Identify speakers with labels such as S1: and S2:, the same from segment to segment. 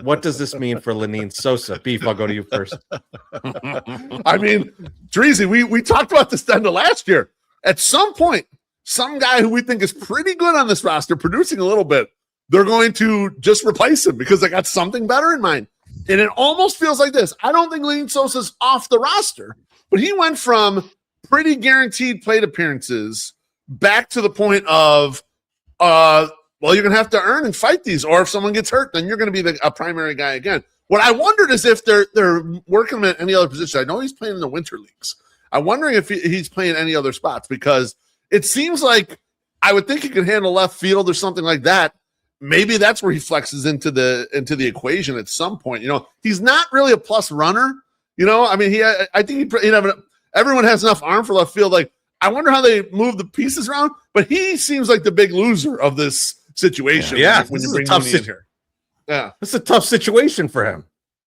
S1: what does this mean for Lenyn Sosa? Beef, I'll go to you first.
S2: I mean, Dreezy, we talked about this end of last year. At some point, some guy who we think is pretty good on this roster, producing a little bit, they're going to just replace him because they got something better in mind. And it almost feels like this. I don't think Lenyn Sosa's off the roster, but he went from pretty guaranteed plate appearances back to the point of, well, you're going to have to earn and fight these, or if someone gets hurt, then you're going to be a primary guy again. What I wondered is if they're working him at any other position. I know he's playing in the winter leagues. I'm wondering if he's playing any other spots, because it seems like I would think he could handle left field or something like that. Maybe that's where he flexes into the equation at some point. You know, he's not really a plus runner. You know, I mean, I think everyone has enough arm for left field. Like, I wonder how they move the pieces around, but he seems like the big loser of this situation.
S1: Yeah,
S2: when you
S1: this
S2: bring money in here. Yeah,
S1: it's a tough situation for him.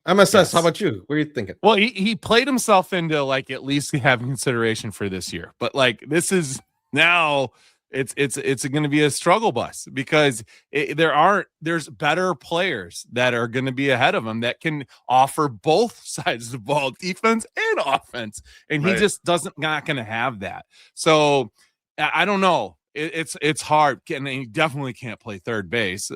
S1: MSS, yes. How about you? What are you thinking?
S3: Well, he played himself into like at least having consideration for this year, but like this is now it's going to be a struggle bus because there's better players that are going to be ahead of him that can offer both sides of the ball, defense and offense, and he just not going to have that. So I don't know. It's hard, and he definitely can't play third base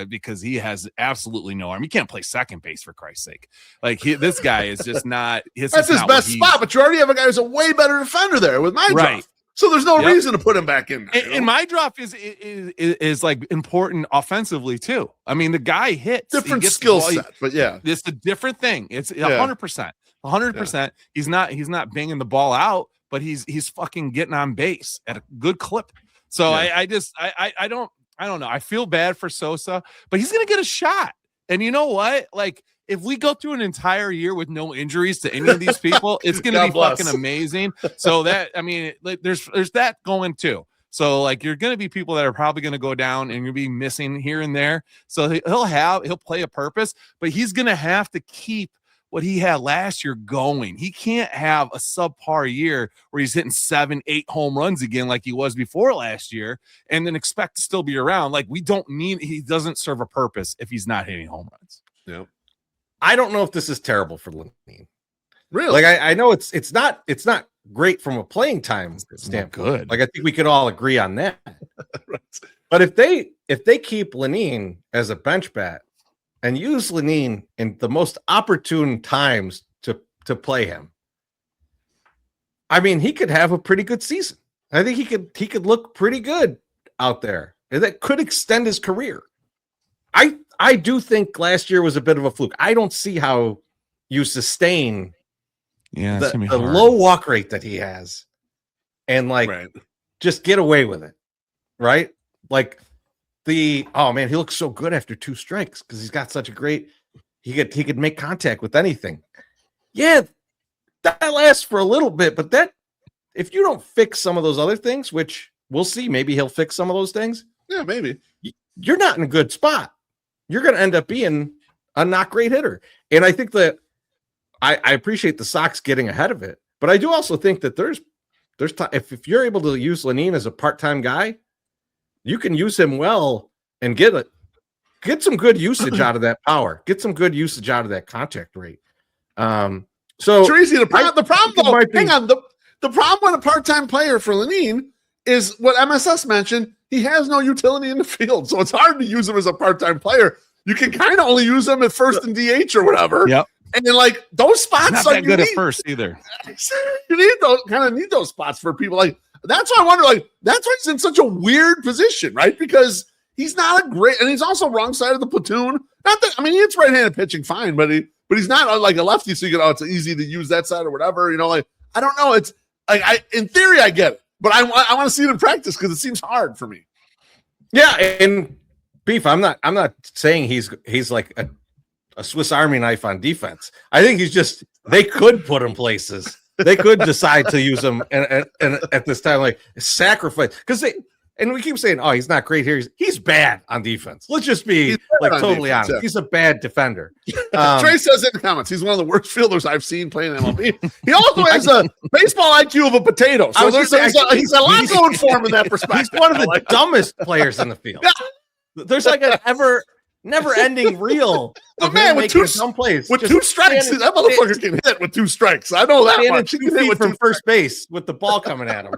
S3: because he has absolutely no arm. He can't play second base, for Christ's sake. Like this guy is just not.
S2: That's his best spot. But you already have a guy who's a way better defender there with my draft. So there's no reason to put him back in.
S3: And my drop is like important offensively too. I mean, the guy hits
S2: different skill set, but yeah,
S3: it's a different thing. It's 100%. 100%. He's not banging the ball out, but he's fucking getting on base at a good clip. So I don't know. I feel bad for Sosa, but he's going to get a shot. And you know what? Like, if we go through an entire year with no injuries to any of these people, it's going to be fucking amazing. So that, I mean, like, there's that going too. So like, you're going to be people that are probably going to go down and you'll be missing here and there. So he'll play a purpose, but he's going to have to keep what he had last year going. He can't have a subpar year where he's hitting 7-8 home runs again like he was before last year and then expect to still be around. Like, he doesn't serve a purpose if he's not hitting home runs.
S2: Yeah.
S1: I don't know if this is terrible for Lenyn.
S2: Really?
S1: Like, I know it's not great from a playing time standpoint.
S3: Good.
S1: Like, I think we could all agree on that. Right. But if they keep Lenyn as a bench bat and use Lenyn in the most opportune times to play him, I mean, he could have a pretty good season. I think he could look pretty good out there. And that could extend his career. I do think last year was a bit of a fluke. I don't see how you sustain the low walk rate that he has and just get away with it. Right? Like he looks so good after 2 strikes because he's got such a great, he could make contact with anything. Yeah, that lasts for a little bit, but that, if you don't fix some of those other things, which we'll see, maybe he'll fix some of those things.
S2: Yeah, maybe.
S1: You're not in a good spot. You're going to end up being a not great hitter. And I think that I appreciate the Sox getting ahead of it, but I do also think that there's if you're able to use Lenyn as a part-time guy, you can use him well and get some good usage out of that power, get some good usage out of that contact rate. So
S2: Tracy, the problem though, hang on, the problem with a part-time player for Lenyn is what MSS mentioned. He has no utility in the field, so it's hard to use him as a part-time player. You can kind of only use him at first and DH or whatever.
S3: Yep.
S2: And then like those spots,
S3: not that good at first either.
S2: You need those spots for people. Like, that's why I wonder. Like, that's why he's in such a weird position, right? Because he's not a great, and he's also wrong side of the platoon. Not that, I mean, he hits right-handed pitching fine, but he's not like a lefty, so it's easy to use that side or whatever. You know, like, I don't know. It's like in theory I get it. But I want to see it in practice because it seems hard for me.
S1: Yeah, and Beef, I'm not saying he's like a Swiss Army knife on defense. I think they could put him places. They could decide to use him and at this time, like, sacrifice, because we keep saying, oh, he's not great here. He's bad on defense. Let's just be like totally honest. Yeah. He's a bad defender.
S2: Trey says in the comments, he's one of the worst fielders I've seen playing MLB. He also has a baseball IQ of a potato. So he's a lot going for him in that perspective.
S1: He's one of the dumbest players in the field. Yeah. There's like never-ending reel.
S2: The
S1: of
S2: man
S1: him
S2: with
S1: making
S2: two
S1: some plays.
S2: with
S1: Just
S2: 2 strikes. That motherfucker can hit with 2 strikes. I know that
S1: standing
S2: much.
S1: 2
S2: He can hit
S1: feet
S2: with
S1: from
S2: 2
S1: first base with the ball coming at him.